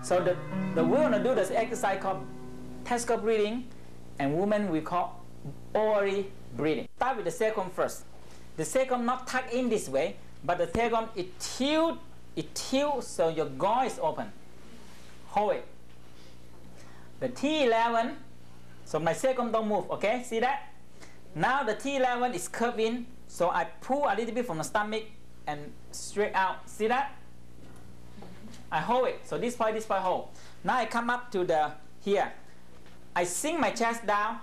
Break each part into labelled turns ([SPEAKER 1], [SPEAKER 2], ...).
[SPEAKER 1] So we're going to do this exercise called testicle breathing, and women we call ovary breathing. Start with the sacrum first. The sacrum not tucked in this way, but the sacrum it tilts so your goal is open. Hold it. The T11, so my sacrum don't move, okay? See that? Now the T11 is curved in, so I pull a little bit from the stomach and straight out. See that? I hold it. So this point hold. Now I come up to the here. I sink my chest down.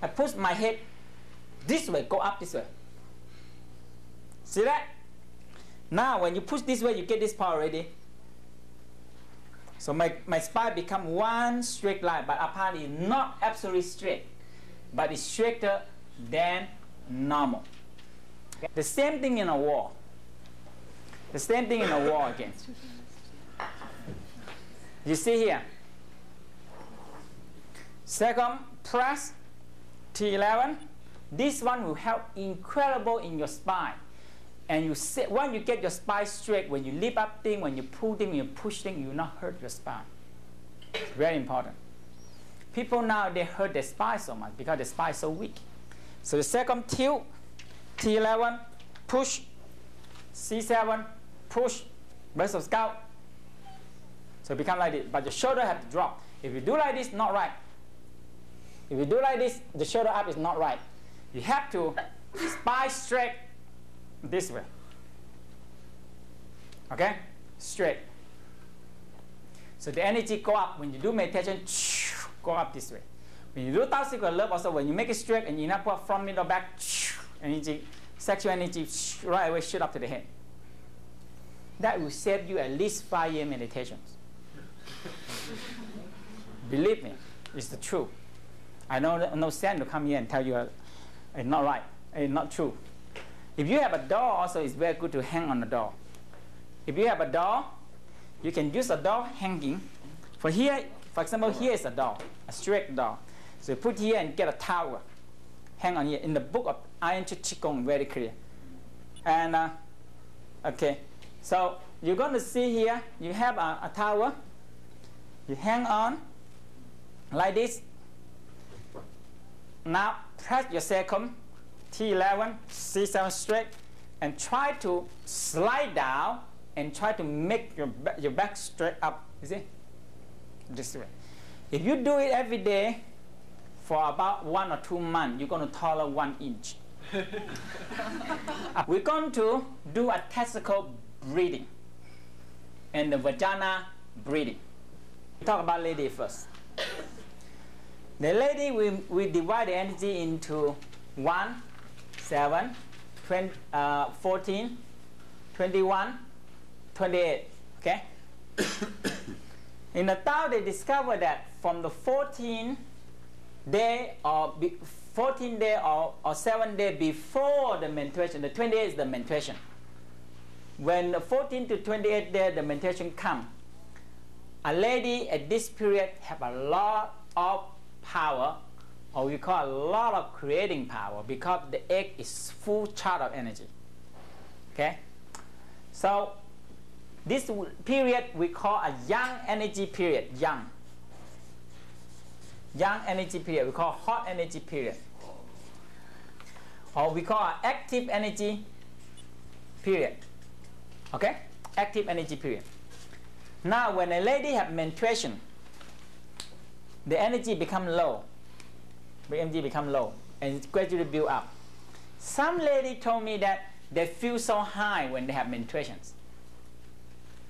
[SPEAKER 1] I push my head this way, go up this way. See that? Now when you push this way, you get this part already. So my spine become one straight line, but apparently not absolutely straight, but it's straighter than normal. Okay? The same thing in a wall. The same thing in a wall again. You see here. Second, press T11. This one will help incredible in your spine. And you sit, when you get your spine straight, when you lift up things, when you pull things, when you push things, you will not hurt your spine. It's very important. People now, they hurt their spine so much because the spine is so weak. So the second tilt, T11, push, C7, push, burst of scalp. So it becomes like this, but the shoulder have to drop. If you do like this, not right. If you do like this, the shoulder up is not right. You have to spine straight this way. Okay? Straight. So the energy go up. When you do meditation, go up this way. When you do Tao love also, when you make it straight and you not put front, middle, back, energy, sexual energy right away shoot up to the head. That will save you at least 5-year meditations. Believe me, it's the truth. I know no sense to come here and tell you it's not right, it's not true. If you have a door, also it's very good to hang on the door. If you have a door, you can use a door hanging. For here, for example, here is a door, a straight door. So you put here and get a towel, hang on here. In the book of Iron Qigong, very clear. And okay, so you're going to see here, you have a towel. You hang on like this. Now press your sacrum, T11, C7 straight, and try to slide down and try to make your back straight up. You see? This way. If you do it every day for about 1 or 2 months, you're going to tolerate 1 inch. We're going to do a testicle breathing and the vagina breathing. We talk about lady first. The lady, we divide the energy into 1, 7, 20, 14, 21, 28. Okay? In the Tao, they discovered that from the 14th day or 7 days before the menstruation, the 28 is the menstruation. When the 14 to 28 day the menstruation come, a lady at this period have a lot of power, or we call a lot of creating power, because the egg is full charge of energy. Okay? So this period we call a young energy period. Young energy period. We call hot energy period. Or we call an active energy period. Okay? Active energy period. Now when a lady have menstruation, the energy become low. The energy become low and gradually build up. Some lady told me that they feel so high when they have menstruations.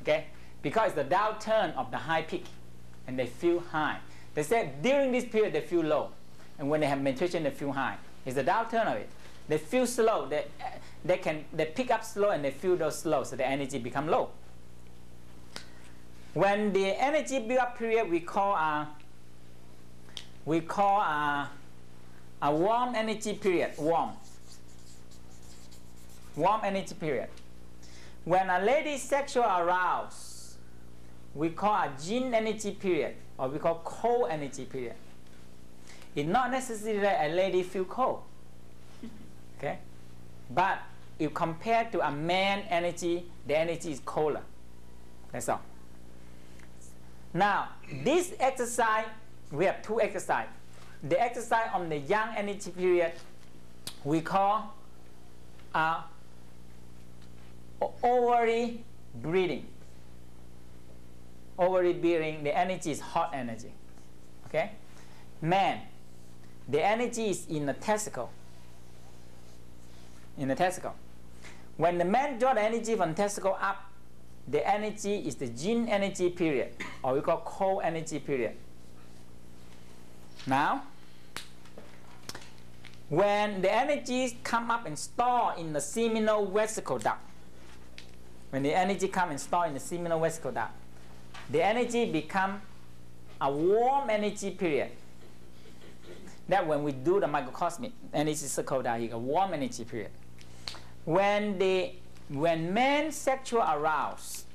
[SPEAKER 1] Okay? Because it's the downturn of the high peak and they feel high. They said during this period they feel low, and when they have menstruation they feel high. It's the downturn of it. They feel slow. They pick up slow and they feel those slow, so the energy become low. When the energy build up period, we call a warm energy period. Warm energy period. When a lady sexual aroused, we call a yin energy period, or we call cold energy period. It's not necessarily that a lady feel cold. Okay? But if compared to a man energy, the energy is colder. That's all. Now, this exercise, we have two exercises. The exercise on the young energy period, we call ovary breathing. Ovary breathing, the energy is hot energy. Okay? Man, the energy is in the testicle. In the testicle. When the man draw the energy from testicle up, the energy is the yin energy period, or we call cold energy period. Now, when the energies come up and store in the seminal vesicle duct, when the energy come and store in the seminal vesicle duct, the energy become a warm energy period. That when we do the microcosmic energy circle down here, a warm energy period. When man sexual aroused,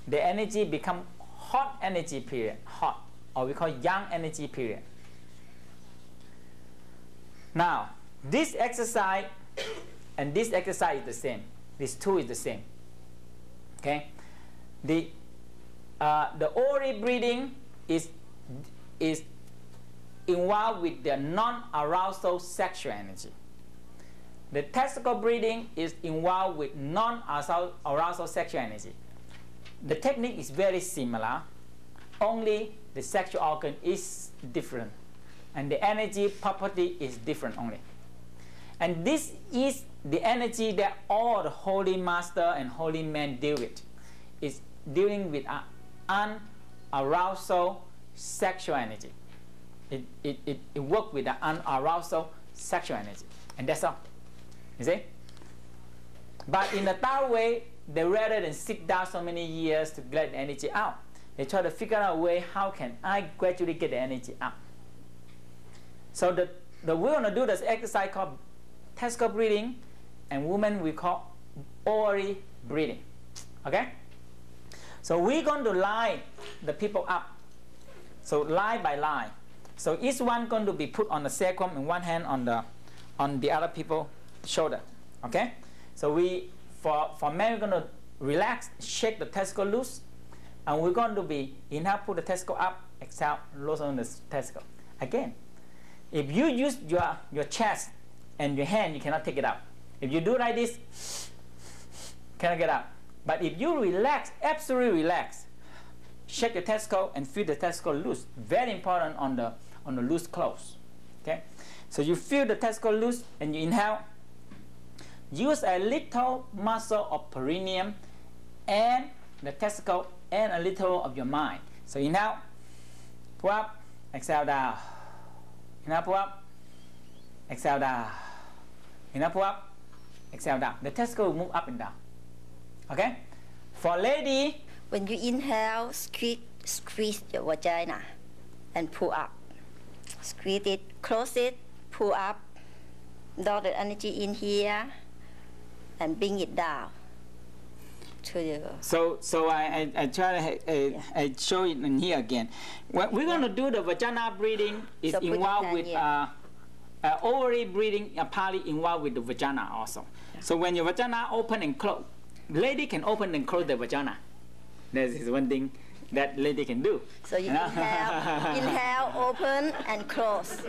[SPEAKER 1] the energy become hot energy period, hot, or we call yang energy period. Now, this exercise and this exercise is the same. These two is the same. Okay, the ovary breathing is involved with the non-arousal sexual energy. The testicle breathing is involved with non-arousal sexual energy. The technique is very similar, only the sexual organ is different, and the energy property is different only. And this is the energy that all the holy master and holy men deal with. Is dealing with an unarousal sexual energy. It works with the unarousal sexual energy, and that's all. You see? But in the Tao way, they rather than sit down so many years to get the energy out, they try to figure out a way how can I gradually get the energy out. So we're going to do this exercise called testicle breathing, and women we call ovary breathing. Okay? So we're going to line the people up. So line by line. So each one going to be put on the sacrum and one hand on the other people's shoulder. Okay? So for men we're going to relax, shake the testicle loose, and we're going to be inhale, put the testicle up, exhale, loosen the testicle. Again, if you use your chest and your hand, you cannot take it out. If you do like this, cannot get out. But if you relax, absolutely relax, shake the testicle and feel the testicle loose. Very important on the loose clothes. Okay? So you feel the testicle loose and you inhale. Use a little muscle of perineum and the testicle and a little of your mind. So inhale, pull up, exhale down. Inhale, pull up, exhale down. Inhale, pull up, exhale down. The testicle will move up and down. Okay? For lady,
[SPEAKER 2] when you inhale, squeeze your vagina and pull up. Squeeze it, close it, pull up. Draw the energy in here and bring it down to the. So
[SPEAKER 1] I try to I show it in here again. We're going to do the vagina breathing. Is so involved with ovary breathing. Partly involved with the vagina also. Yeah. So when your vagina open and close, lady can open and close the vagina. That is one thing that lady can do.
[SPEAKER 2] So you inhale, open and close.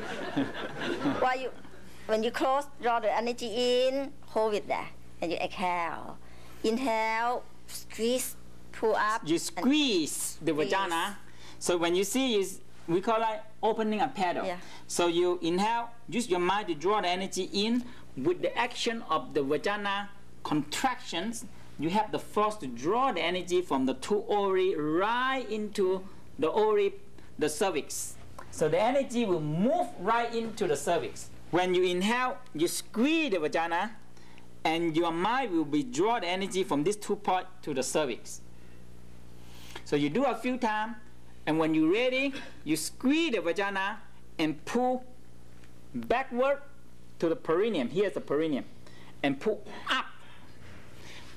[SPEAKER 2] When you close, draw the energy in, hold it there, and you exhale. Inhale, squeeze, pull up.
[SPEAKER 1] You squeeze the vagina. So when you see, we call it opening a pedal. Yeah. So you inhale, use your mind to draw the energy in with the action of the vagina contractions. You have the force to draw the energy from the two ovary right into the ovary, the cervix. So the energy will move right into the cervix. When you inhale, you squeeze the vagina, and your mind will be draw the energy from these two parts to the cervix. So you do a few times, and when you're ready, you squeeze the vagina and pull backward to the perineum. Here's the perineum, and pull up.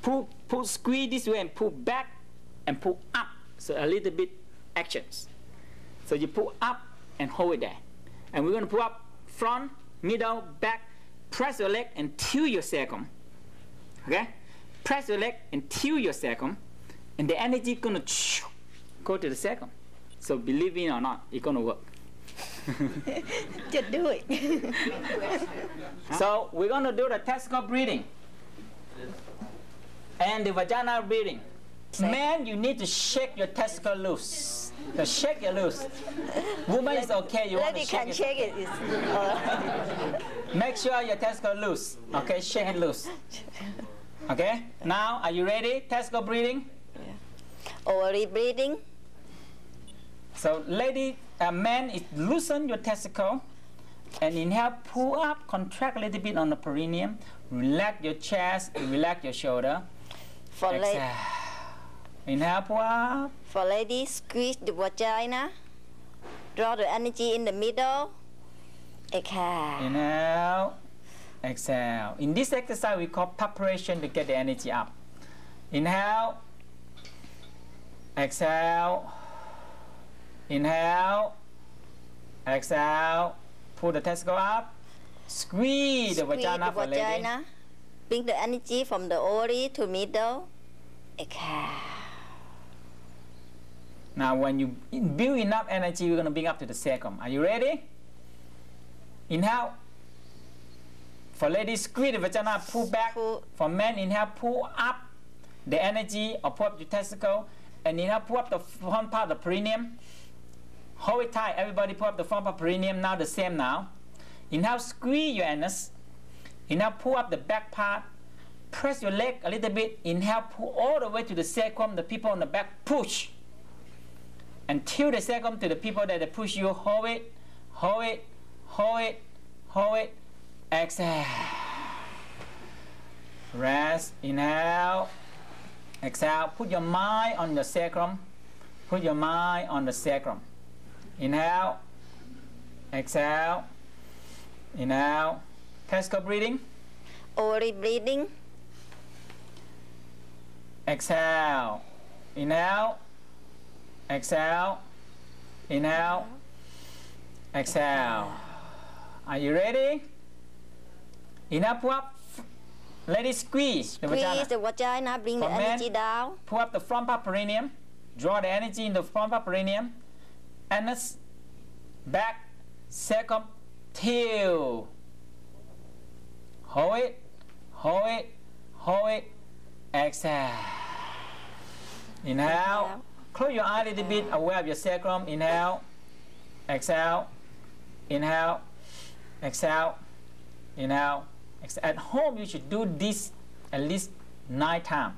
[SPEAKER 1] Pull, squeeze this way and pull back and pull up. So a little bit actions. So you pull up and hold it there. And we're going to pull up front, middle, back. Press your leg and tilt your sacrum. Okay? Press your leg and tilt your sacrum. And the energy is going to go to the second. So believe me or not, it's going to work.
[SPEAKER 2] Just do it.
[SPEAKER 1] So we're going to do the testicle breathing and the vaginal breathing. Man, you need to shake your testicle loose. So shake it loose. Woman is okay. You want to
[SPEAKER 2] Lady
[SPEAKER 1] shake
[SPEAKER 2] can
[SPEAKER 1] it.
[SPEAKER 2] shake it.
[SPEAKER 1] Make sure your testicle loose. Okay, shake it loose. Okay. Now, are you ready? Testicle breathing.
[SPEAKER 2] Ovary breathing.
[SPEAKER 1] So, man, is loosen your testicle and inhale, pull up, contract a little bit on the perineum, relax your chest, relax your shoulder.
[SPEAKER 2] For
[SPEAKER 1] Exhale. Inhale, pull up.
[SPEAKER 2] For ladies, squeeze the vagina. Draw the energy in the middle. Exhale.
[SPEAKER 1] Inhale, exhale. In this exercise, we call preparation to get the energy up. Inhale, exhale, inhale, exhale. Pull the testicle up. Squeeze the vagina for lady.
[SPEAKER 2] Bring the energy from the ovary to middle. Exhale.
[SPEAKER 1] Now, when you build enough energy, you're going to bring up to the sacrum. Are you ready? Inhale. For ladies, squeeze the vagina, pull back. For men, inhale, pull up the energy or pull up your testicle. And inhale, pull up the front part of the perineum. Hold it tight. Everybody pull up the front part of the perineum. Now the same now. Inhale, squeeze your anus. Inhale, pull up the back part. Press your leg a little bit. Inhale, pull all the way to the sacrum. The people on the back push. And tilt the sacrum to the people that they push you. Hold it, hold it, hold it, hold it. Exhale. Rest. Inhale. Exhale. Put your mind on the sacrum. Put your mind on the sacrum. Inhale. Exhale. Inhale. Testicle breathing.
[SPEAKER 2] Ovary breathing.
[SPEAKER 1] Exhale. Inhale. Exhale. Inhale. Exhale. Are you ready? Inhale, pull up. Let it squeeze the vagina.
[SPEAKER 2] Squeeze the vagina, bring the energy down.
[SPEAKER 1] Pull up the front part perineum. Draw the energy in the front part perineum. Anus, back, sacrum, tail. Hold it, hold it, hold it. Exhale. Inhale. Close your eye a little bit, aware of your sacrum. Inhale, exhale, inhale, exhale, inhale, exhale. At home, you should do this at least 9 times.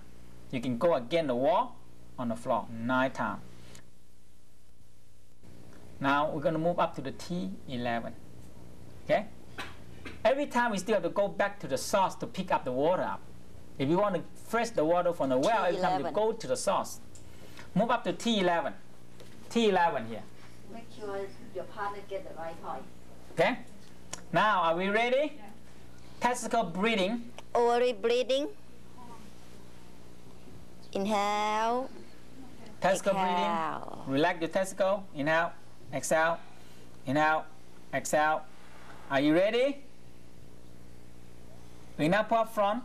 [SPEAKER 1] You can go against the wall on the floor 9 times. Now we're going to move up to the T11. Okay? Every time we still have to go back to the source to pick up the water up. If you want to fresh the water from the well, every time you go to the source. Move up to T11. T11 here.
[SPEAKER 2] Make sure your partner get the right point.
[SPEAKER 1] Okay? Now, are we ready? Yeah. Testicle breathing.
[SPEAKER 2] Ovary breathing. Inhale.
[SPEAKER 1] Testicle
[SPEAKER 2] exhale.
[SPEAKER 1] Breathing. Relax your testicle. Inhale. Exhale. Inhale. Exhale. Are you ready? Inhale, pull up front.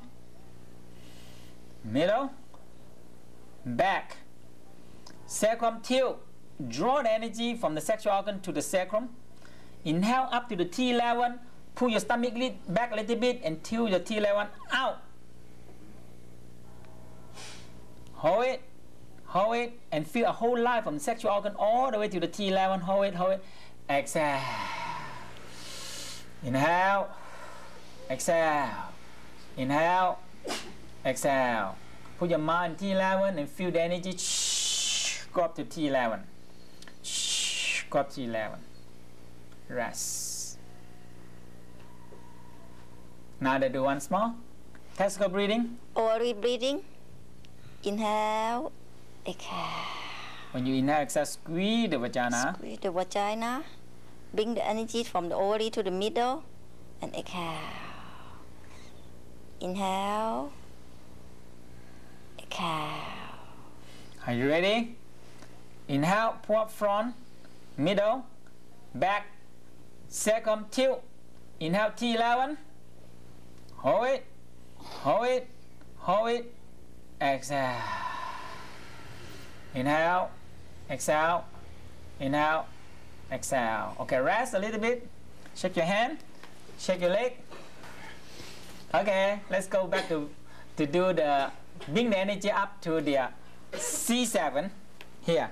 [SPEAKER 1] Middle. Back. Sacrum tilt. Draw the energy from the sexual organ to the sacrum. Inhale up to the T11. Pull your stomach back a little bit and tilt your T11 out. Hold it, and feel a whole line from the sexual organ all the way to the T11. Hold it. Exhale. Inhale. Exhale. Inhale. Exhale. Put your mind in T11 and feel the energy. Go up to T11. Go up to T11. Rest. Now they do once more. Testicle breathing.
[SPEAKER 2] Ovary breathing. Inhale. Exhale.
[SPEAKER 1] When you inhale, exhale, squeeze the vagina.
[SPEAKER 2] Squeeze the vagina. Bring the energy from the ovary to the middle. And exhale. Inhale. Exhale.
[SPEAKER 1] Are you ready? Inhale, pull up front, middle, back, sacrum, tilt. Inhale, T11. Hold it, hold it, hold it. Exhale. Inhale, exhale, inhale, exhale. Okay, rest a little bit. Shake your hand, shake your leg. Okay, let's go back to do the bring the energy up to the C7 here.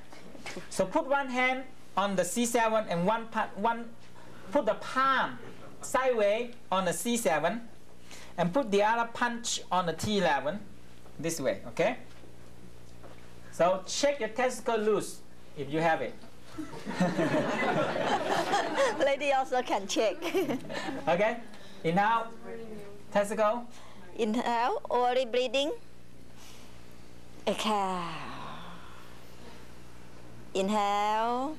[SPEAKER 1] So put one hand on the C7 and put the palm sideways on the C7 and put the other punch on the T11 this way, okay? So shake your testicle loose if you have it.
[SPEAKER 2] Lady also can check.
[SPEAKER 1] Okay, inhale, testicle.
[SPEAKER 2] Inhale, ovary breathing. Exhale. Inhale.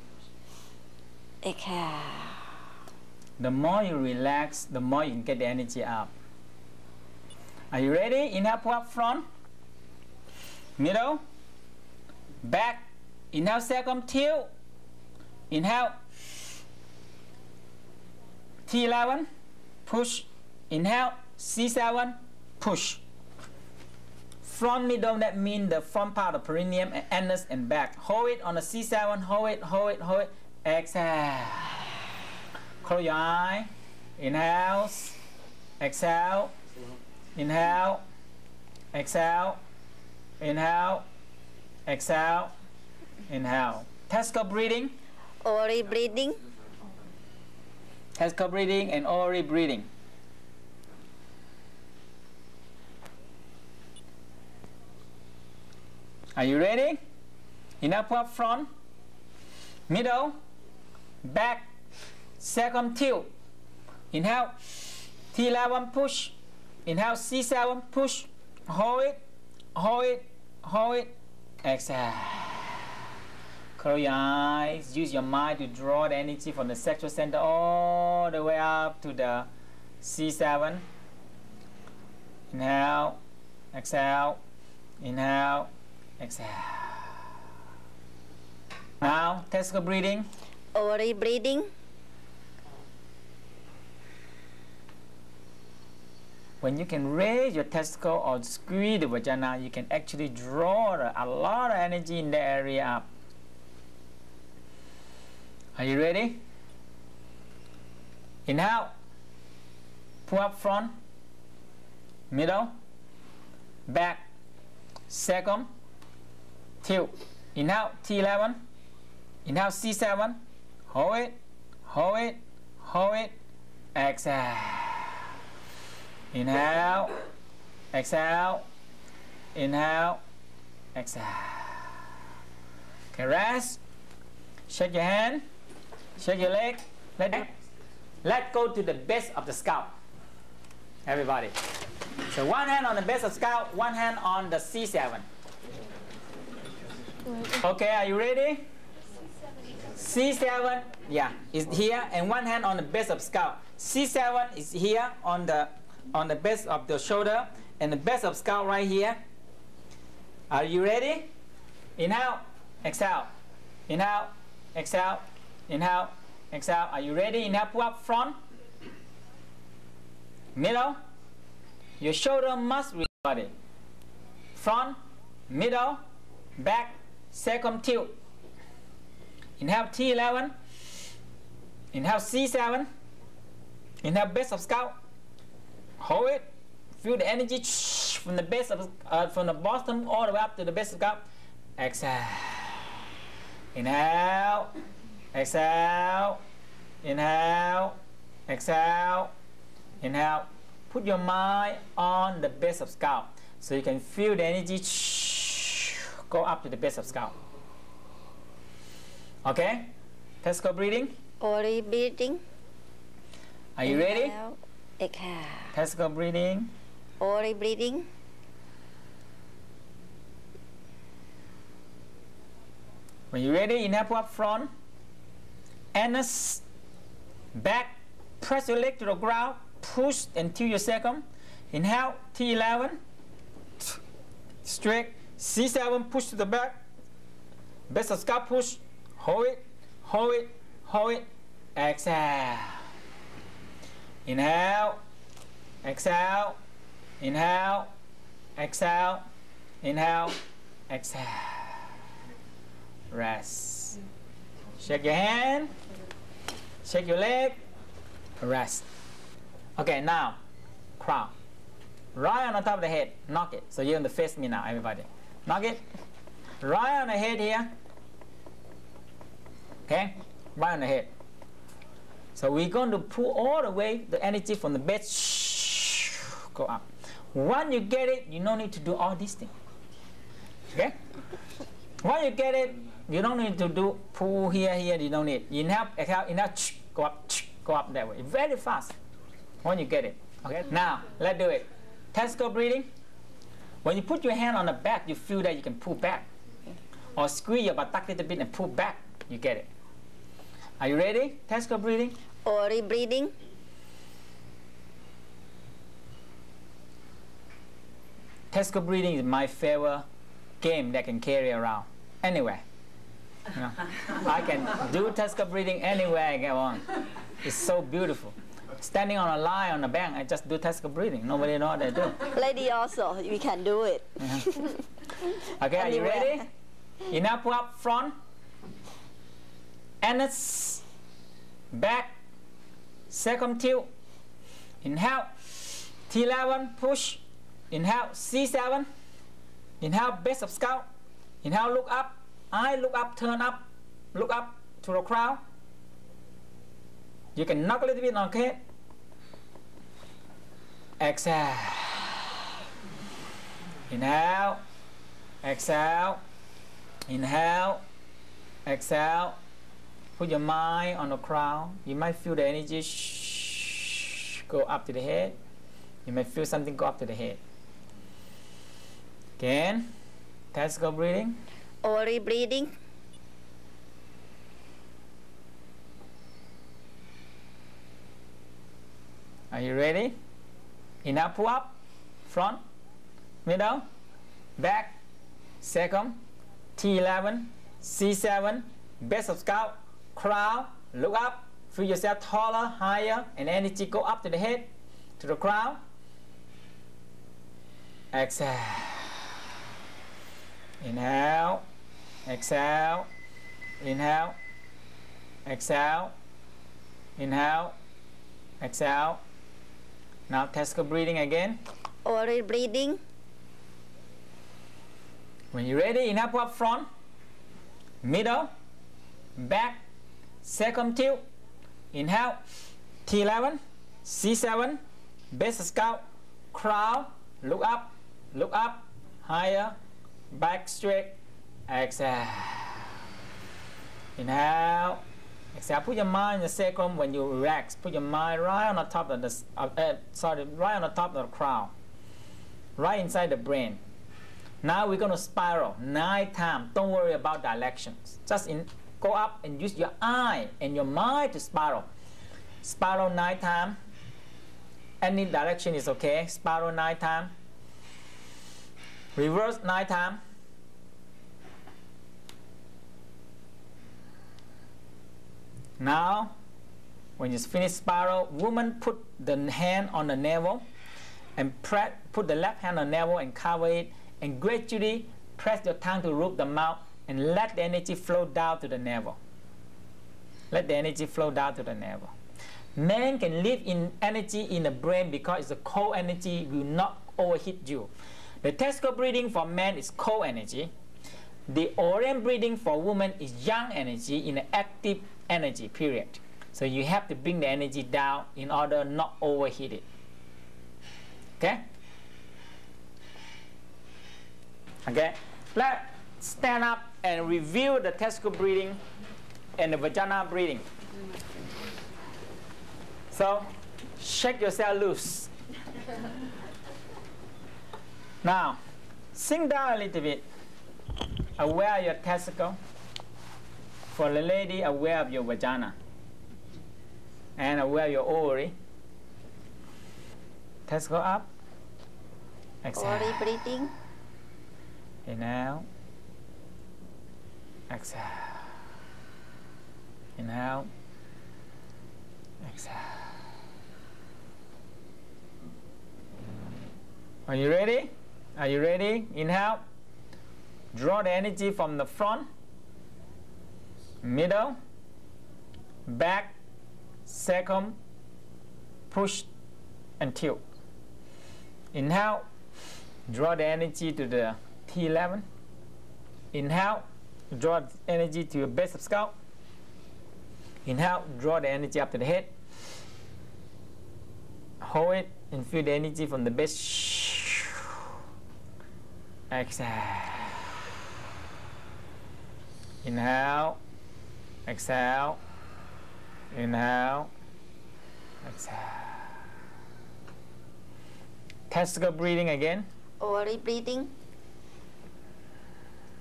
[SPEAKER 2] Exhale.
[SPEAKER 1] The more you relax, the more you can get the energy up. Are you ready? Inhale, pull up front, middle, back. Inhale, second tilt. Inhale, T11, push. Inhale, C7, push. Front, middle, that means the front part of perineum and anus and back. Hold it on the C7, hold it, hold it, hold it. Exhale. Close your eye. Inhale, exhale, inhale, exhale, inhale, exhale, inhale. Testicle breathing.
[SPEAKER 2] Ovary breathing.
[SPEAKER 1] Testicle breathing and ovary breathing. Are you ready? Inhale, pull up front, middle, back, second tilt. Inhale, T11 push. Inhale, C7 push. Hold it, hold it, hold it. Exhale. Close your eyes. Use your mind to draw the energy from the sexual center all the way up to the C7. Inhale, exhale, inhale, exhale. Now, testicle breathing.
[SPEAKER 2] Ovary breathing.
[SPEAKER 1] When you can raise your testicle or squeeze the vagina, you can actually draw a lot of energy in the area up. Are you ready? Inhale, pull up front, middle, back, second, tilt. Inhale, T11. Inhale, C7. Hold it, hold it, hold it. Exhale. Inhale, exhale, inhale, exhale. Okay, rest. Shake your hand, shake your leg. Let go to the base of the scalp. Everybody. So one hand on the base of the scalp, one hand on the C7. Okay, are you ready? C7, yeah, is here, and one hand on the base of scalp. C7 is here on the base of the shoulder, and the base of scalp right here. Are you ready? Inhale, exhale, inhale, exhale, inhale, exhale. Are you ready? Inhale, pull up front, middle. Your shoulder must reach body. Front, middle, back, second tilt. Inhale, T11. Inhale, C7. Inhale, base of scalp. Hold it. Feel the energy from the base of from the bottom all the way up to the base of scalp. Exhale. Inhale. Exhale. Inhale. Exhale. Inhale. Put your mind on the base of scalp so you can feel the energy go up to the base of scalp. Okay? Testicle breathing.
[SPEAKER 2] Ovary breathing.
[SPEAKER 1] Are you ready?
[SPEAKER 2] Exhale.
[SPEAKER 1] Testicle breathing.
[SPEAKER 2] Ovary breathing.
[SPEAKER 1] When you're ready, inhale, pull up front. Anus, back. Press your leg to the ground. Push until your second. Inhale, T11. Straight. C7, push to the back. Base of scalp, push. Hold it, hold it, hold it. Exhale. Inhale, exhale, inhale, exhale, inhale, exhale. rest. Shake your hand, shake your leg, rest. Okay, now, crown. Right on the top of the head, knock it. So you're going to face me now, everybody. Knock it. Right on the head here. Okay, right on the head. So we're going to pull all the way the energy from the base, go up. Once you get it, you don't need to do all these things. Okay? Once you get it, you don't need to do pull here, you don't need. Inhale, exhale, inhale, go up that way. Very fast. Once you get it. Okay? Now, let's do it. Telescope breathing. When you put your hand on the back, you feel that you can pull back. Or squeeze your butt a little bit and pull back. You get it. Are you ready? Telescope breathing.
[SPEAKER 2] Ori breathing.
[SPEAKER 1] Telescope breathing is my favorite game that I can carry around anywhere. You know, I can do telescope breathing anywhere I go on. It's so beautiful. Standing on a line on a bank, I just do telescope breathing. Nobody knows what I do.
[SPEAKER 2] Lady also, we can do it.
[SPEAKER 1] Okay, are you ready? Inhale, pull up front. Anus, back, second tilt. Inhale, T11, push. Inhale, C7. Inhale, base of skull. Inhale, look up. Eye, look up, turn up. Look up to the crown. You can knock a little bit on the head. Exhale. Inhale. Exhale. Inhale. Exhale. Put your mind on the crown. You might feel the energy go up to the head. You might feel something go up to the head. Again, telescope breathing.
[SPEAKER 2] Ori breathing.
[SPEAKER 1] Are you ready? Inhale, pull up, front, middle, back, second, T11, C7, base of skull, crown, look up, feel yourself taller, higher, and energy go up to the head, to the crown. Exhale. Inhale, exhale, inhale, exhale, inhale, exhale. Now telescope breathing again.
[SPEAKER 2] Ori breathing.
[SPEAKER 1] When you're ready, inhale, pull up front, middle, back, second tilt. Inhale, T11, C7, base of skull, crown, look up, higher, back straight, exhale. Inhale, exhale. Put your mind in the sacrum when you relax. Put your mind right on the top of the, right on the top of the crown, right inside the brain. Now we're going to spiral 9 times. Don't worry about directions. Just go up and use your eye and your mind to spiral. Spiral 9 times. Any direction is okay. Spiral 9 times. Reverse 9 times. Now, when you finish spiral, woman put the hand on the navel and put the left hand on the navel and cover it, and gradually press your tongue to roof the mouth and let the energy flow down to the navel. Let the energy flow down to the navel. Man can live in energy in the brain because the cold energy will not overheat you. The telescope breathing for man is cold energy. The Orient breathing for women is young energy in an active energy period. So you have to bring the energy down in order not overheat it. Okay? Okay? Let's stand up and review the telescope breathing and the vagina breathing. So, shake yourself loose. Now, sink down a little bit. Aware of your testicle. For the lady, aware of your vagina. And aware of your ovary. Testicle up. Exhale.
[SPEAKER 2] Ori breathing.
[SPEAKER 1] Inhale. Exhale. Inhale. Exhale. Are you ready? Are you ready? Inhale. Draw the energy from the front. middle, back, second, push and tilt. Inhale, draw the energy to the T11. Inhale, draw the energy to your base of scalp. Inhale, draw the energy up to the head. Hold it and feel the energy from the base. Exhale. Inhale, exhale, inhale, exhale. Testicle breathing again.
[SPEAKER 2] Ovary breathing.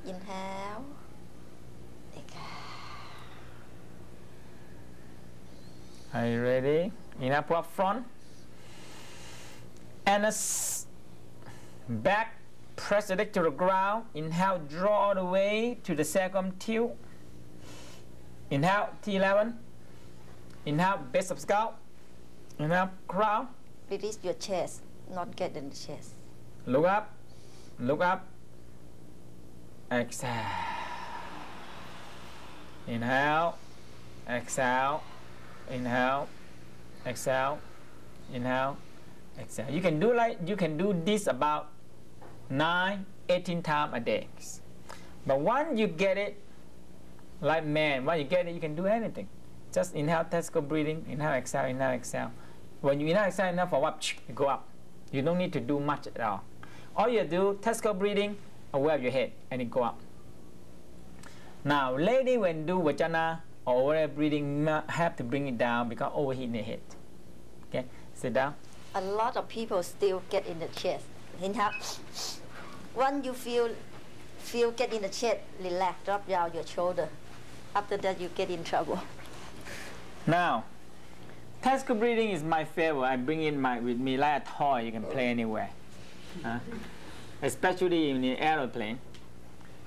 [SPEAKER 2] Inhale. Exhale.
[SPEAKER 1] Are you ready? Inhale, pull up front. Anus, back, press the leg to the ground. Inhale, draw all the way to the sacrum, tilt. Inhale, T11. Inhale, base of scalp. Inhale, crown.
[SPEAKER 2] Release your chest, not get in the chest.
[SPEAKER 1] Look up, look up. Exhale. Inhale, exhale, inhale, exhale, inhale, exhale. You can do this about 9-18 times a day. But once you get it, like man, once you get it, you can do anything. Just inhale, testicle breathing, inhale, exhale, inhale, exhale. When you inhale, exhale, inhale for what? You go up. You don't need to do much at all. All you do, testicle breathing, aware of your head, and it go up. Now, lady, when do vajana or oral breathing, have to bring it down because overheat in the head. Okay, sit down.
[SPEAKER 2] A lot of people still get in the chest. Inhale. When you feel get in the chest, relax, drop down your shoulder. After that, you get in trouble.
[SPEAKER 1] Now, testicle breathing is my favorite. I bring it with me like a toy. You can play anywhere. Especially in the airplane.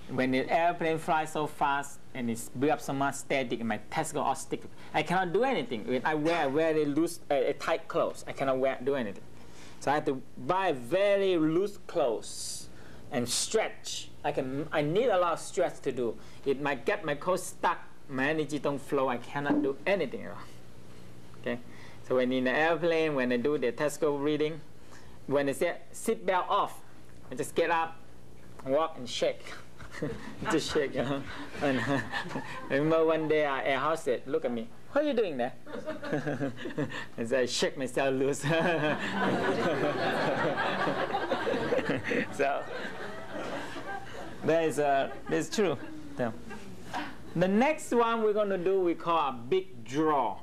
[SPEAKER 1] When the airplane flies so fast and it's built up so much static, my testicle all stick. I cannot do anything. When I wear very loose, tight clothes, I cannot do anything. So I have to buy very loose clothes and stretch. I need a lot of stretch to do. It might get my coat stuck, my energy don't flow, I cannot do anything at all. Okay? So when in the airplane, when I do the testicle breathing, when they say seat belt off, I just get up, walk and shake. Just shake, you know. And I remember one day our air house said, look at me, what are you doing there? I said, I shake myself loose. So that's true. So, the next one we're going to do, we call a big draw.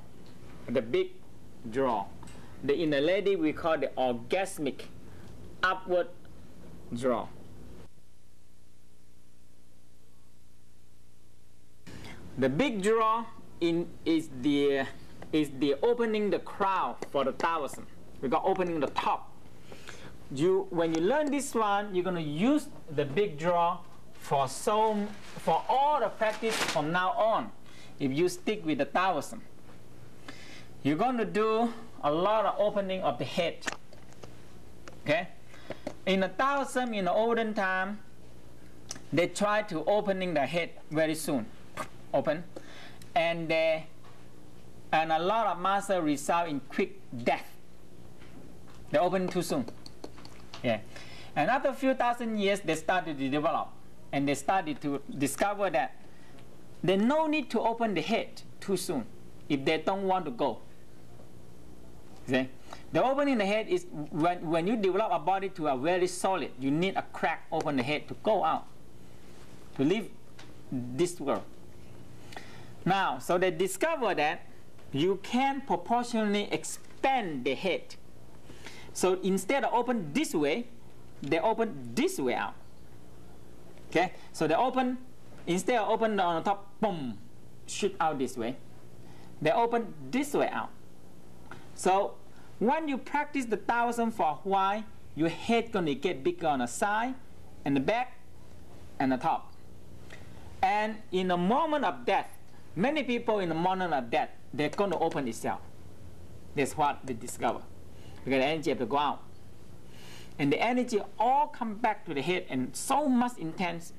[SPEAKER 1] The big draw. In the lady, we call the orgasmic upward draw. The big draw is the opening the crown for the taoism. We got opening the top. When you learn this one, you're going to use the big draw for all the practice from now on. If you stick with the taoism, you're going to do a lot of opening of the head. Okay? In the taoism, in the olden time, they try to opening the head very soon. Open, and a lot of masters result in quick death. They open too soon. Yeah, and after a few thousand years, they started to develop, and they started to discover that there's no need to open the head too soon if they don't want to go. See? The opening the head is when you develop a body to a very solid, you need a crack open the head to go out, to leave this world. Now, so they discover that you can proportionally expand the head. So instead of open this way, they open this way out. Okay? So they open, instead of open on the top, boom, shoot out this way. They open this way out. So when you practice the Taoism for a while, your head gonna get bigger on the side, and the back, and the top. And in the moment of death, many people in the moment of death, they're going to open itself. That's what they discover. Because the energy have to go out. And the energy all come back to the head and so much intense.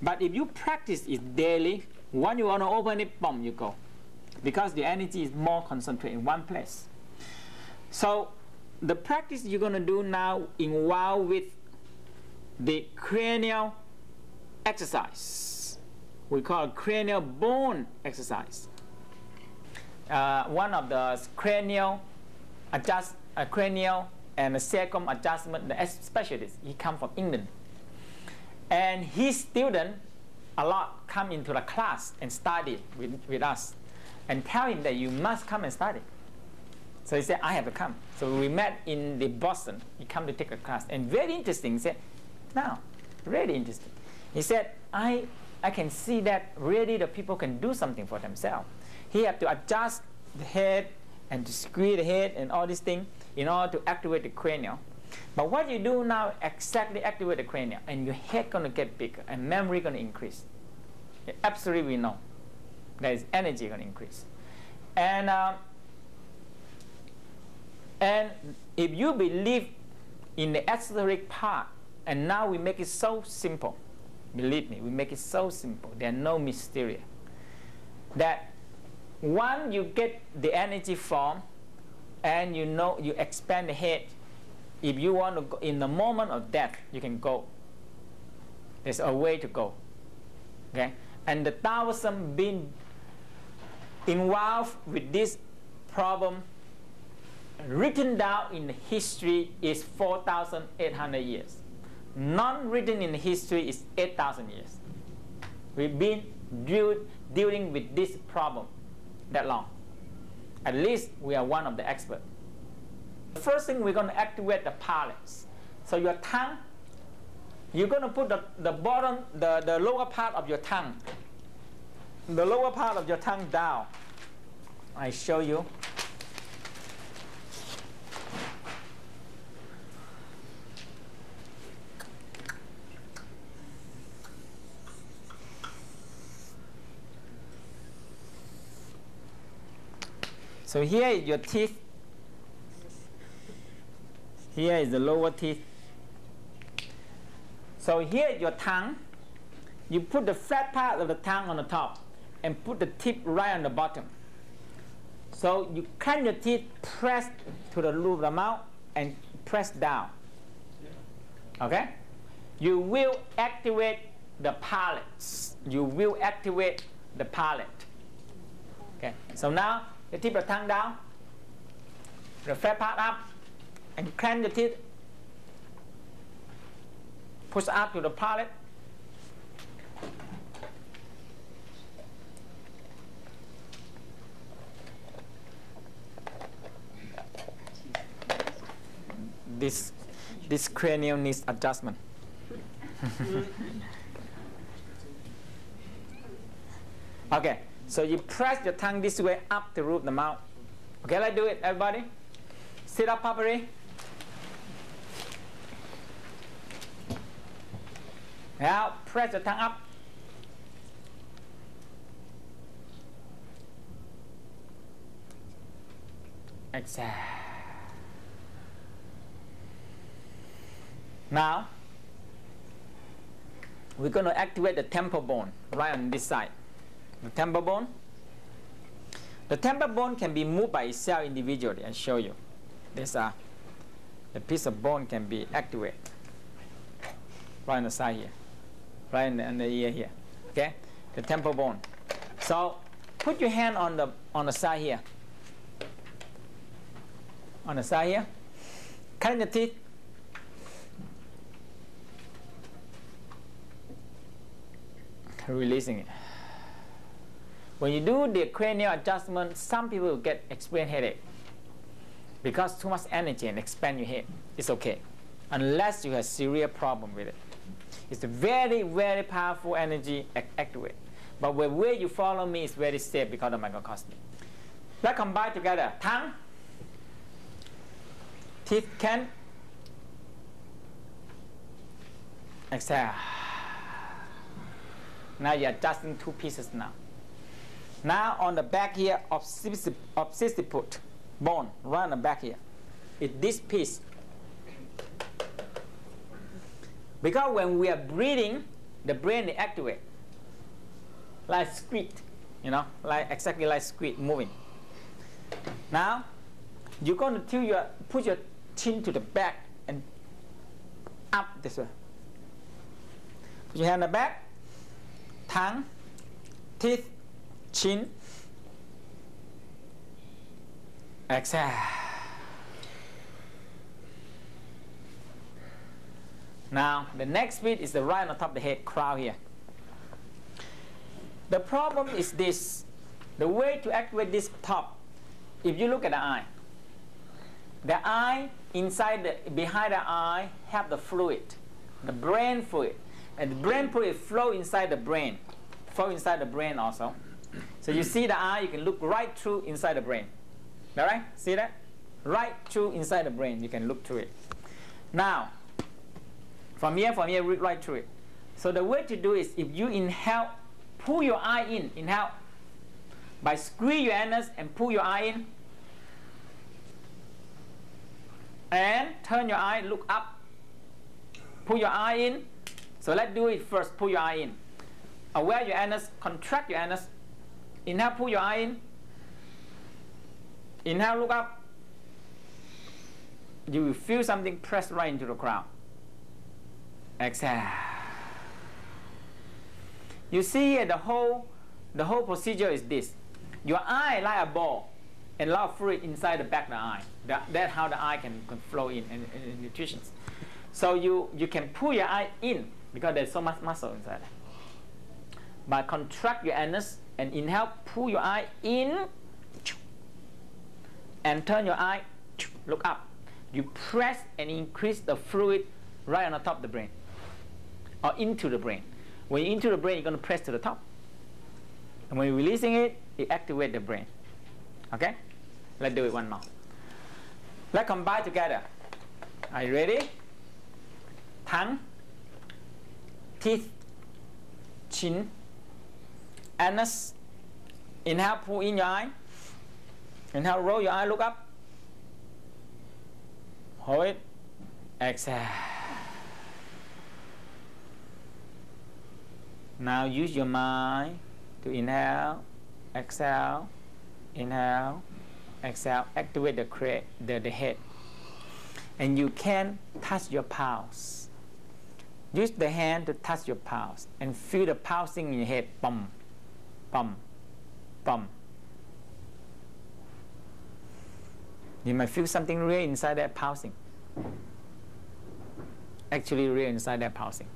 [SPEAKER 1] But if you practice it daily, When you want to open it, boom, you go. Because the energy is more concentrated in one place. So the practice you're going to do now involved with the cranial exercise. We call it cranial bone exercise. One of the cranial and sacrum adjustment specialist, he comes from England. And his student, a lot, come into the class and study with us and tell him that you must come and study. So he said, I have to come. So we met in the Boston. He come to take a class. And very interesting, he said, now, really interesting. He said, I can see that really the people can do something for themselves. He have to adjust the head and to squeeze the head and all these things in order to activate the cranial. But what you do now exactly activate the cranial, and your head going to get bigger and memory going to increase. Absolutely we know. There is energy going to increase. And if you believe in the esoteric part, and now we make it so simple, believe me, we make it so simple, there are no mystery. That once you get the energy from, and you know you expand the head, if you want to go in the moment of death, you can go. There's a way to go. Okay? And the Taoism been involved with this problem written down in the history is 4,800 years. Non-written in the history is 8,000 years. We've been dealing with this problem that long. At least we are one of the experts. The first thing we're going to activate the palates. So your tongue, you're going to put the bottom, the lower part of your tongue, the lower part of your tongue down. I show you. So here is your teeth. Here is the lower teeth. So here is your tongue. You put the flat part of the tongue on the top and put the tip right on the bottom. So you clench your teeth, press to the roof of the mouth and press down. Okay? You will activate the palates. You will activate the palate. Okay? So now the tip of the tongue down, the flat part up, and clench the teeth. Push up to the palate. This cranial needs adjustment. Okay, so you press your tongue this way up the roof of the mouth. Okay, let's do it, everybody. Sit up properly. Now press the tongue up. Exhale. Now we're going to activate the temple bone right on this side. The temple bone. The temple bone can be moved by itself individually. I'll show you. There's the piece of bone can be activated right on the side here, right in the ear here. Okay, the temple bone. So put your hand on the side here. On the side here. Clench the teeth. Releasing it. When you do the cranial adjustment, some people get experience headache because too much energy and expand your head. It's okay, unless you have serious problem with it. It's a very, very powerful energy activate. But the way you follow me is very safe because of microcosmic. Let's combine together. Tongue, teeth, can. Exhale. Now you're adjusting two pieces now. Now on the back here of occiput bone, right on the back here, is this piece. Because when we are breathing, the brain is activate. like squid, you know, like exactly like squid moving. Now, you're going to put your chin to the back and up this way. Put your hand on the back, tongue, teeth, chin. Exhale. Now, the next bit is the right on top of the head, crown here. The problem is this. The way to activate this top, if you look at the eye inside behind the eye have the fluid, the brain fluid, and the brain fluid flow inside the brain, also. So you see the eye, you can look right through inside the brain. All right, see that? Right through inside the brain, you can look through it. Now, from here, right through it. So the way to do is, if you inhale, pull your eye in, inhale, by squeeze your anus and pull your eye in, and turn your eye, look up, pull your eye in. So let's do it first, pull your eye in. Aware your anus, contract your anus, inhale, pull your eye in, inhale, look up. You will feel something pressed right into the crown. Exhale. You see here, the whole procedure is this. Your eye like a ball and a lot of fluid inside the back of the eye. That's how the eye can flow in and nutrition. So you can pull your eye in because there's so much muscle inside. But contract your anus and inhale, pull your eye in and turn your eye, look up. You press and increase the fluid right on the top of the brain or into the brain. When you're into the brain, you're going to press to the top. And when you're releasing it, it activates the brain. Okay? Let's do it one more. Let's combine together. Are you ready? Tongue, teeth, chin, anus. Inhale, pull in your eye. Inhale, roll your eye, look up. Hold it. Exhale. Now use your mind to inhale, exhale, inhale, exhale. Activate the head. And you can touch your pulse. Use the hand to touch your pulse and feel the pulsing in your head. Bum, bum, bum. You might feel something real inside that pulsing. Actually real inside that pulsing.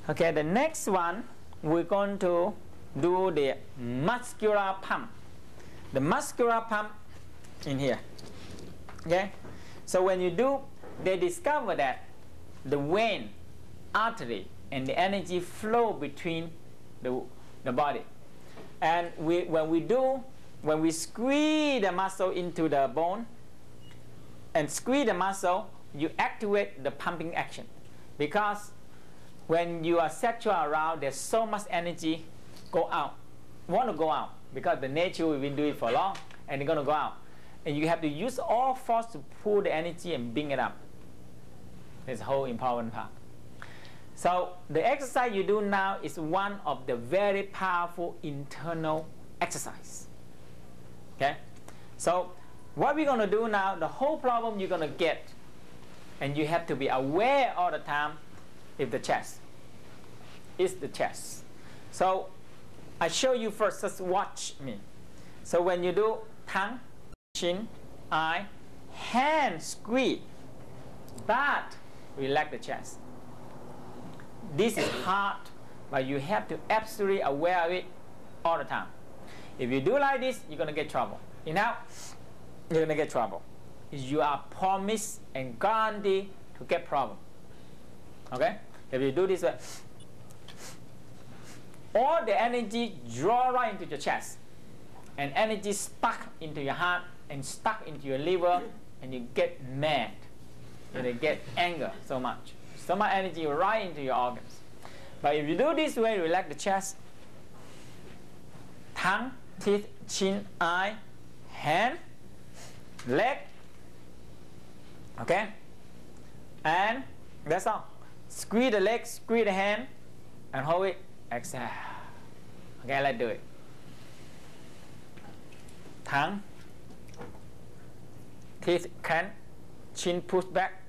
[SPEAKER 1] Okay, the next one, we're going to do the muscular pump. The muscular pump in here. Okay? So when you do, they discover that the vein, artery, and the energy flow between the body. And when we squeeze the muscle into the bone and squeeze the muscle, you activate the pumping action. Because when you are sexual aroused, there's so much energy want to go out, because the nature we've been doing it for long, and it's going to go out. And you have to use all force to pull the energy and bring it up. This whole important part. So the exercise you do now is one of the very powerful internal exercise. Okay? So what we're going to do now, the whole problem you're going to get, and you have to be aware all the time, is the chest. It's the chest. So I show you first, just watch me. So when you do tongue, chin, eye, hand squeeze, but relax the chest. This is hard, but you have to absolutely aware of it all the time. If you do like this, you're going to get trouble. You know, you're going to get trouble. You are promised and guaranteed to get problem. Okay? If you do this way, all the energy draw right into your chest, and energy stuck into your heart and stuck into your liver, and you get mad. You get anger so much energy right into your organs. But if you do this way, relax the chest, tongue, teeth, chin, eye, hand, leg. Okay? And that's all. Squeeze the leg, squeeze the hand, and hold it. Exhale. Okay, let's do it. Tongue, teeth clench, chin push back,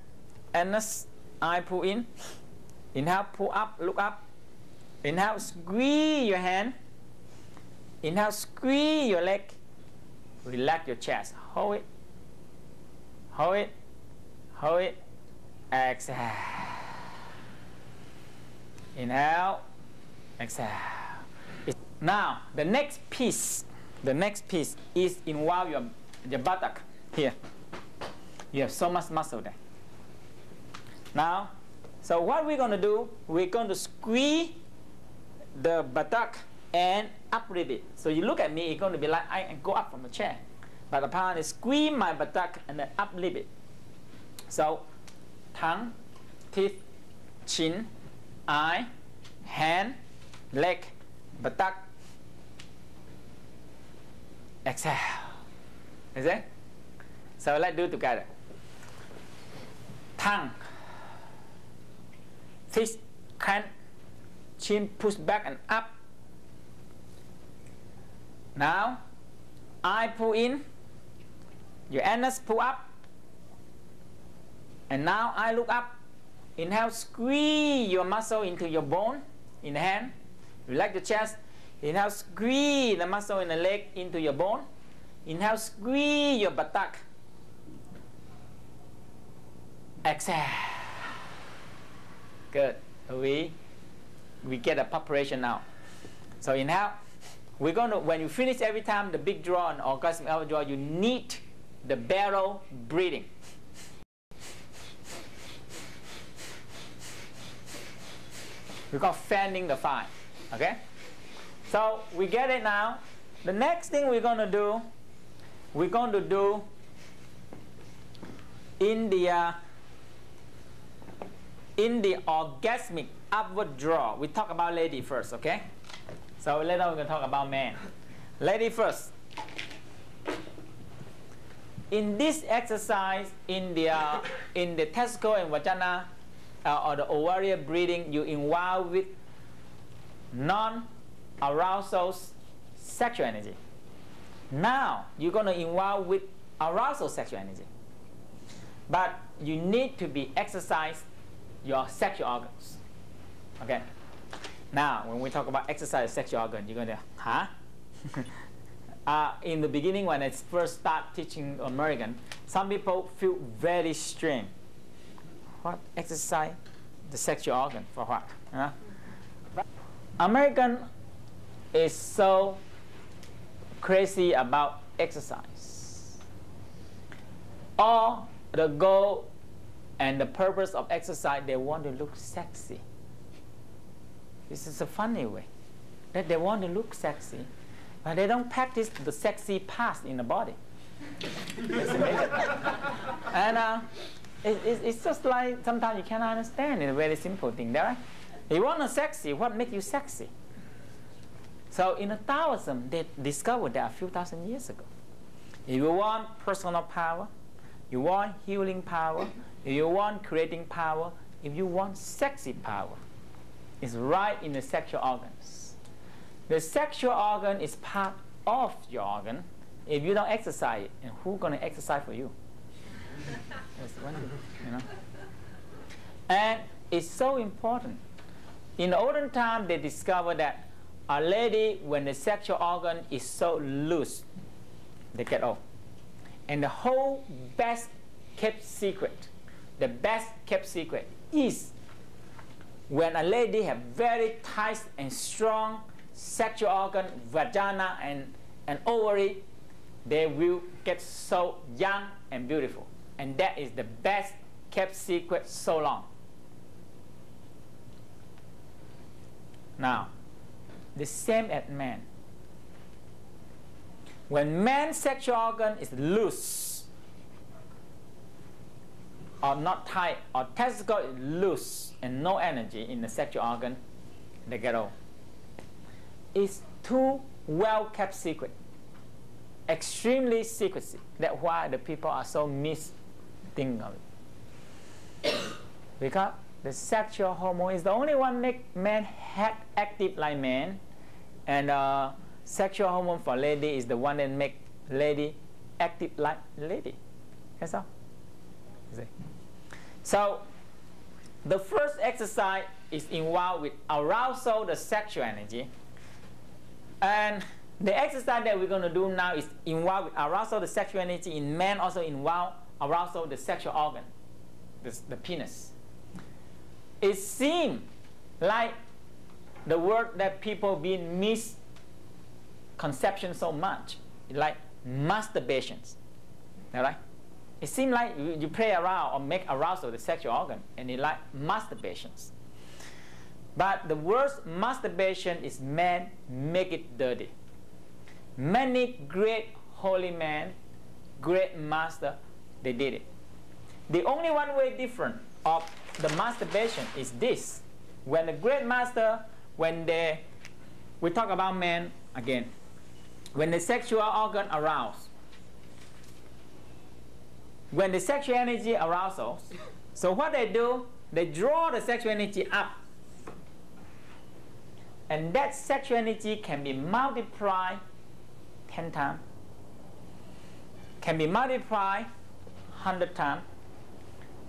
[SPEAKER 1] anus, eye pull in. Inhale, pull up, look up. Inhale, squeeze your hand. Inhale, squeeze your leg. Relax your chest. Hold it. Hold it. Hold it. Exhale. Inhale. Exhale. Now, the next piece is involve your buttock here. You have so much muscle there. Now, so what we're going to do, we're going to squeeze the buttock and uplift it. So you look at me, it's going to be like I go up from the chair. But apparently squeeze my buttock and then uplift it. So tongue, teeth, chin, eye, hand, leg, buttock. Exhale. Is it? So let's do it together. Tongue, teeth, clench, chin push back and up. Now, eye pull in, your anus pull up, and now I look up. Inhale, squeeze your muscle into your bone in the hand. Relax the chest. Inhale, squeeze the muscle in the leg into your bone. Inhale, squeeze your buttock. Exhale. Good. We get a preparation now. So inhale. We're going to, when you finish every time the big draw and orgasmic elbow draw, you need the barrel breathing. We call fanning the fire. Okay? So we get it now. The next thing we're going to do in the orgasmic upward draw. We talk about lady first, okay? So later we're going to talk about man. Lady first. In this exercise, in the testicle and vagina or the ovarian breathing, you involve with non-arousal sexual energy. Now you're going to involve with arousal sexual energy. But you need to be exercise your sexual organs. Okay? Now, when we talk about exercise sexual organ, you're going to, huh? In the beginning, when I first start teaching American, some people feel very strange. What? Exercise the sexual organ for what? Huh? American is so crazy about exercise. All the goal and the purpose of exercise, they want to look sexy. This is a funny way that they want to look sexy, but they don't practice the sexy parts in the body. It's amazing. And it's just like sometimes you cannot understand. It's a very simple thing, right? You want a sexy, what makes you sexy? So in the Taoism, they discovered that a few thousand years ago. If you want personal power, you want healing power, if you want creating power, if you want sexy power, it's right in the sexual organs. The sexual organ is part of your organ. If you don't exercise it, and who's going to exercise for you? That's one, you know. And it's so important. In the olden time, they discovered that a lady, when the sexual organ is so loose, they get old. And the whole best kept secret, the best kept secret is when a lady have very tight and strong sexual organ, vagina and ovary, they will get so young and beautiful. And that is the best kept secret so long. Now, the same as man. When man's sexual organ is loose, or not tight, or testicle is loose and no energy in the sexual organ, they get old. It's too well kept secret, extremely secrecy. That's why the people are so misthinking of it. Because the sexual hormone is the only one make man active like man, And sexual hormone for lady is the one that make lady active like lady. That's all. You see? So the first exercise is involved with arousal, the sexual energy. And the exercise that we're going to do now is involved with arousal, the sexual energy. In men also involve arousal, the sexual organ, the penis. It seems like the word that people been misconception so much, like masturbations. All right? It seems like you play around or make arousal, the sexual organ, and it like masturbations. But the word masturbation is meant make it dirty. Many great holy men, great master, they did it. The only one way different of the masturbation is this. When the great master, we talk about men again, when the sexual organ aroused, when the sexual energy arouses, so what they do, they draw the sexual energy up. And that sexual energy can be multiplied 10 times, can be multiplied 100 times,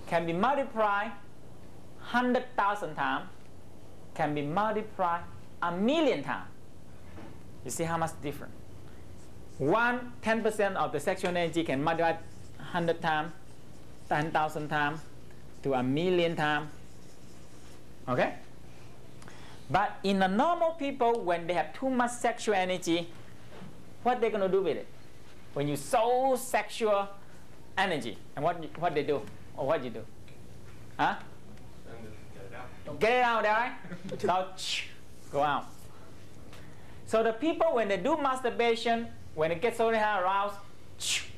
[SPEAKER 1] can be multiplied 100,000 times, can be multiplied 1,000,000 times. You see how much different? 10% of the sexual energy can multiply 100 times, 10,000 times, to 1,000,000 times. Okay? But in the normal people, when they have too much sexual energy, what they're going to do with it? When you sow sexual energy, and what they do, or what you do? Huh? Get it out, right? Now, go out. So the people, when they do masturbation, when it gets so high aroused,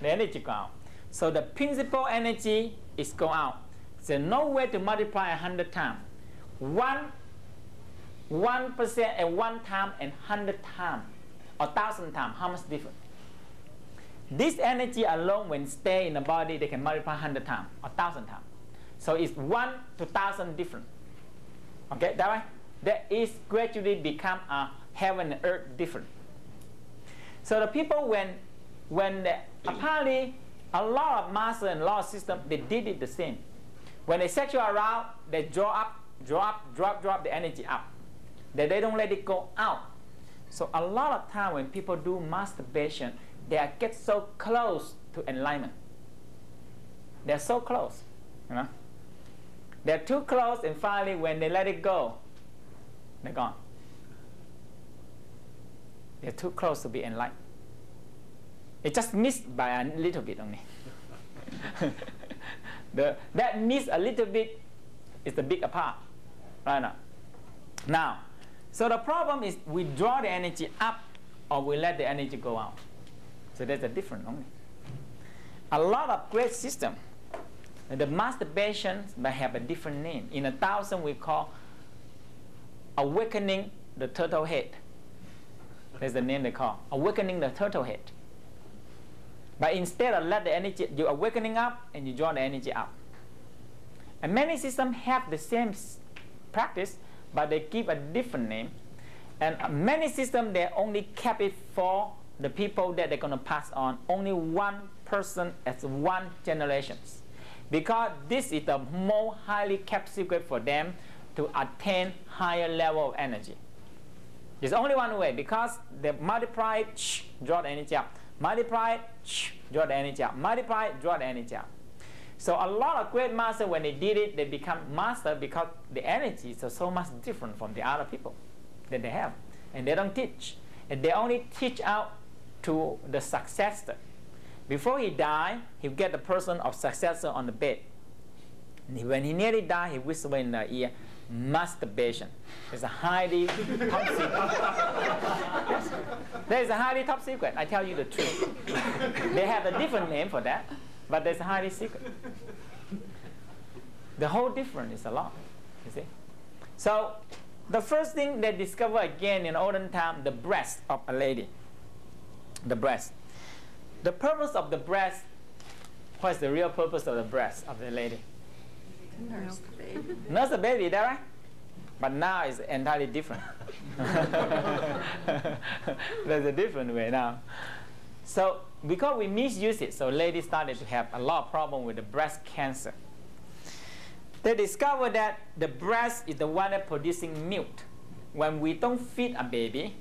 [SPEAKER 1] the energy go out. So the principal energy is go out. There's no way to multiply 100 times. 1% at 1 time and 100 times, or 1,000 times. How much different? This energy alone, when stay in the body, they can multiply 100 times or 1,000 times. So it's 1 to 1,000 different. Okay, that way? That is gradually become a heaven and earth different. So the people, apparently a lot of master and a lot of system, they did it the same. When they sexual around, they drop the energy up. They don't let it go out. So a lot of time when people do masturbation, they get so close to enlightenment. They're so close, you know. They're too close, and finally, when they let it go, they're gone. They're too close to be enlightened. It just missed by a little bit only. That miss a little bit is the bigger part, right now. Now, so the problem is we draw the energy up, or we let the energy go out. So there's a difference only. A lot of great systems, the masturbation may have a different name. In 1,000 we call awakening the turtle head. That's the name they call, awakening the turtle head. But instead of let the energy, you're awakening up and you draw the energy up. And many systems have the same practice, but they give a different name. And many systems, they only kept it for the people that they're going to pass on. Only one person as one generation. Because this is the more highly kept secret for them to attain higher level of energy. There's only one way, because they multiply, draw the energy up. Multiply, draw the energy up. Multiply, draw the energy up. So a lot of great masters, when they did it, they become master because the energy is so much different from the other people that they have. And they don't teach. And they only teach out to the successor. Before he died, he'll get the person of successor on the bed. And when he nearly died, he whispered in the ear, masturbation. It's a highly top secret. Yes. There is a highly top secret. I tell you the truth. They have a different name for that, but there's a highly secret. The whole difference is a lot, you see. So the first thing they discover again in olden time, the breast of a lady. The breast. The purpose of the breast, what is the real purpose of the breast of the lady?
[SPEAKER 2] Nurse the baby.
[SPEAKER 1] Nurse the baby, is that right? But now it's entirely different. There's a different way now. So because we misuse it, so ladies started to have a lot of problem with the breast cancer. They discovered that the breast is the one that producing milk. When we don't feed a baby,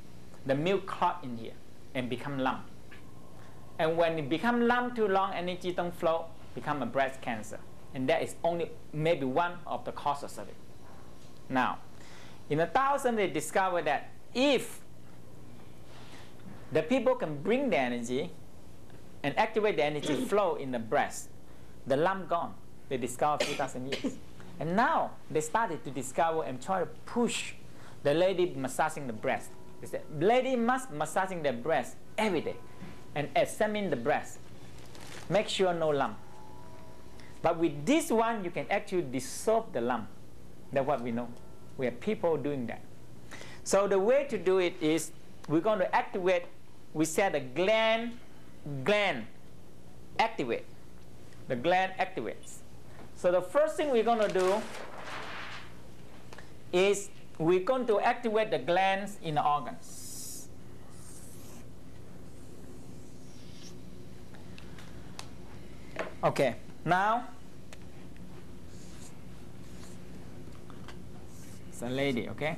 [SPEAKER 1] the milk clot in here and become lump. And when it become lump too long, energy don't flow, become a breast cancer. And that is only maybe one of the causes of it. Now, in 1000, they discovered that if the people can bring the energy and activate the energy flow in the breast, the lump gone. They discovered a few thousand years. And now they started to discover and try to push the lady massaging the breast. They said, lady must massaging their breast every day and examine the breast. Make sure no lump. But with this one, you can actually dissolve the lump. That's what we know. We have people doing that. So the way to do it is we're going to activate, we said the gland activate. The gland activates. So the first thing we're going to do is we're going to activate the glands in the organs. Okay, now it's a lady, okay?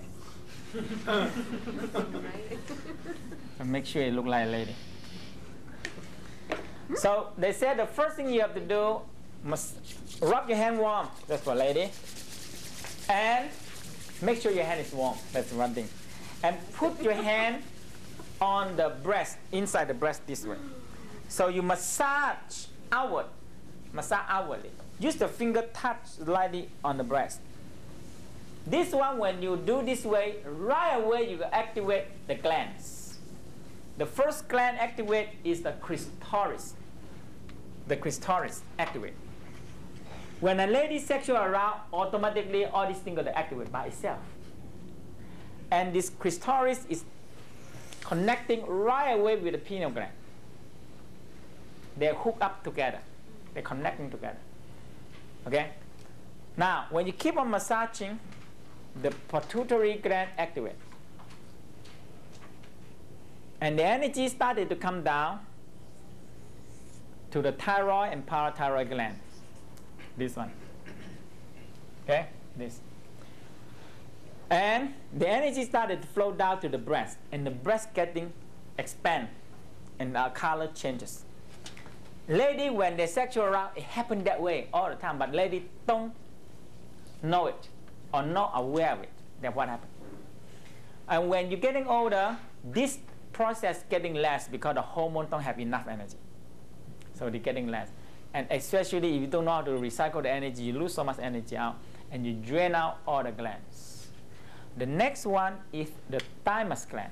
[SPEAKER 1] So make sure it looks like a lady. So they said the first thing you have to do must rub your hand warm. That's for lady. And make sure your hand is warm. That's one thing. And put your hand on the breast, inside the breast this way. So you massage outward. Massage outwardly. Use the finger touch lightly on the breast. This one, when you do this way, right away you activate the glands. The first gland activate is the clitoris. The clitoris activate. When a lady sexual aroused, automatically all these things are activate by itself. And this clitoris is connecting right away with the pineal gland. They're hooked up together. They're connecting together. Okay? Now, when you keep on massaging, the pituitary gland activate. And the energy started to come down to the thyroid and parathyroid gland. This one. Okay? This. And the energy started to flow down to the breast. And the breast getting expand. And our color changes. Lady, when they sexual aroused, it happened that way all the time. But lady don't know it or not aware of it. That's what happened. And when you're getting older, this process getting less because the hormone don't have enough energy. So they're getting less. And especially if you don't know how to recycle the energy, you lose so much energy out and you drain out all the glands. The next one is the thymus gland.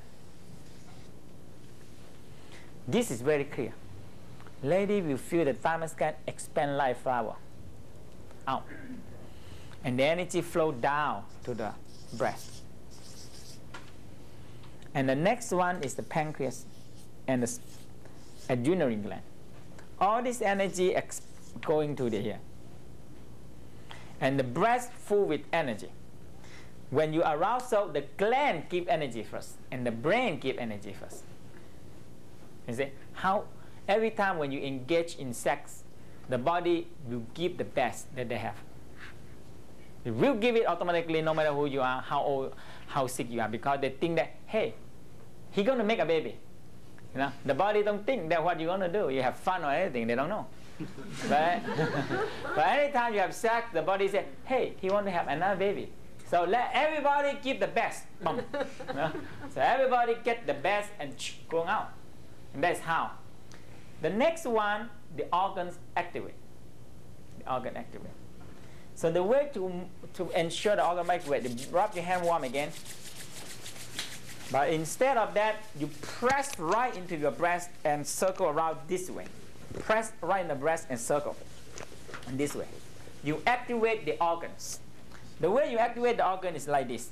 [SPEAKER 1] This is very clear. Lady will feel the thymus gland expand like flower out. And the energy flow down to the breast. And the next one is the pancreas and the adrenal gland. All this energy going to the here. And the breast full with energy. When you arouse, so the gland give energy first, and the brain give energy first. You see how every time when you engage in sex, the body will give the best that they have. It will give it automatically, no matter who you are, how old, how sick you are, because they think that, hey, he's going to make a baby. You know, the body don't think that what you're going to do. You have fun or anything, they don't know. Right? But anytime you have sex, the body says, hey, he wants to have another baby. So let everybody give the best. Boom. You know? So everybody get the best and going out. And that's how. The next one, the organs activate. The organ activate. So the way to ensure the organ activate, you rub your hand warm again. But instead of that, you press right into your breast and circle around this way. Press right in the breast and circle. And this way. You activate the organs. The way you activate the organ is like this.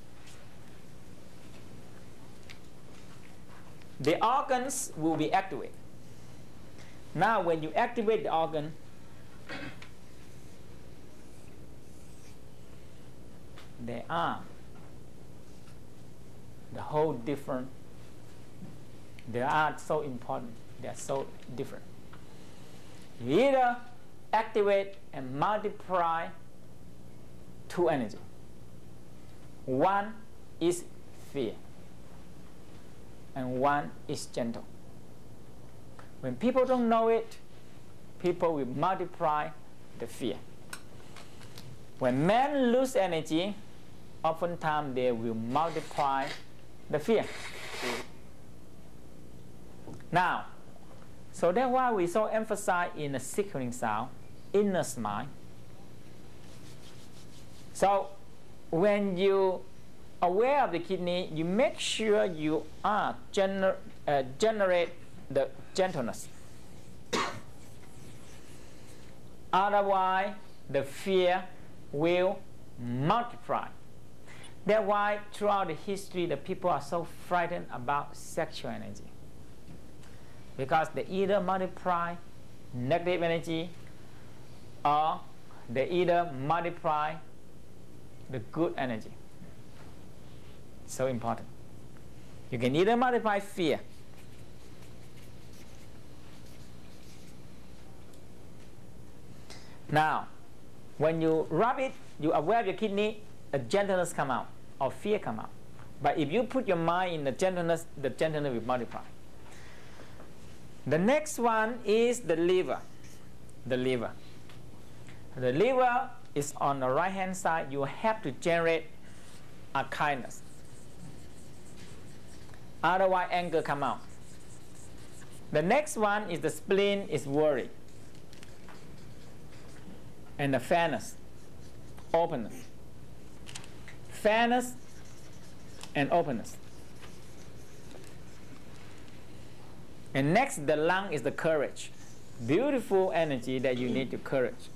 [SPEAKER 1] The organs will be activated. Now when you activate the organ, they are the whole different. They are so important. They are so different. You either activate and multiply two energy. One is fear, and one is gentle. When people don't know it, people will multiply the fear. When men lose energy, oftentimes they will multiply the fear. Now, so that's why we so emphasize in the sequencing sound, inner smile. So, when you aware of the kidney, you make sure you are generate the gentleness. Otherwise, the fear will multiply. That's why throughout the history, the people are so frightened about sexual energy. Because they either multiply negative energy or they either multiply the good energy. So important. You can either multiply fear. Now, when you rub it, you aware of your kidney, a gentleness come out or fear come out. But if you put your mind in the gentleness will multiply. The next one is the liver. The liver. The liver is on the right hand side. You have to generate a kindness. Otherwise, anger come out. The next one is the spleen is worry. And the fairness, openness. Fairness and openness. And next, the lung is the courage. Beautiful energy that you need to courage.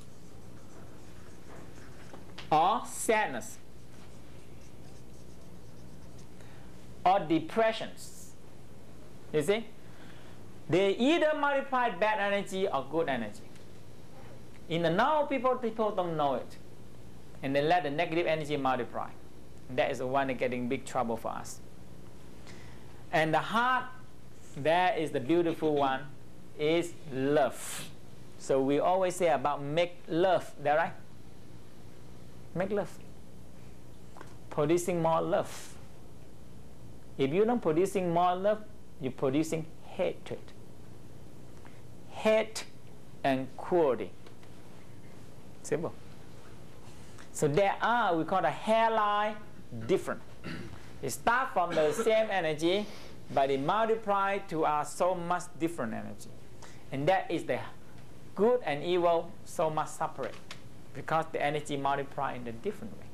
[SPEAKER 1] Or sadness. Or depressions. You see? They either multiply bad energy or good energy. In the now, people don't know it. And they let the negative energy multiply. That is the one that getting big trouble for us. And the heart, that is the beautiful one, is love. So we always say about make love, that right? Make love. Producing more love. If you're not producing more love, you're producing hatred. Hate and cruelty. Simple. So there are, we call the hairline different. It starts from the same energy, but it multiplies to so much different energy. And that is the good and evil so much separate, because the energy multiplies in a different way.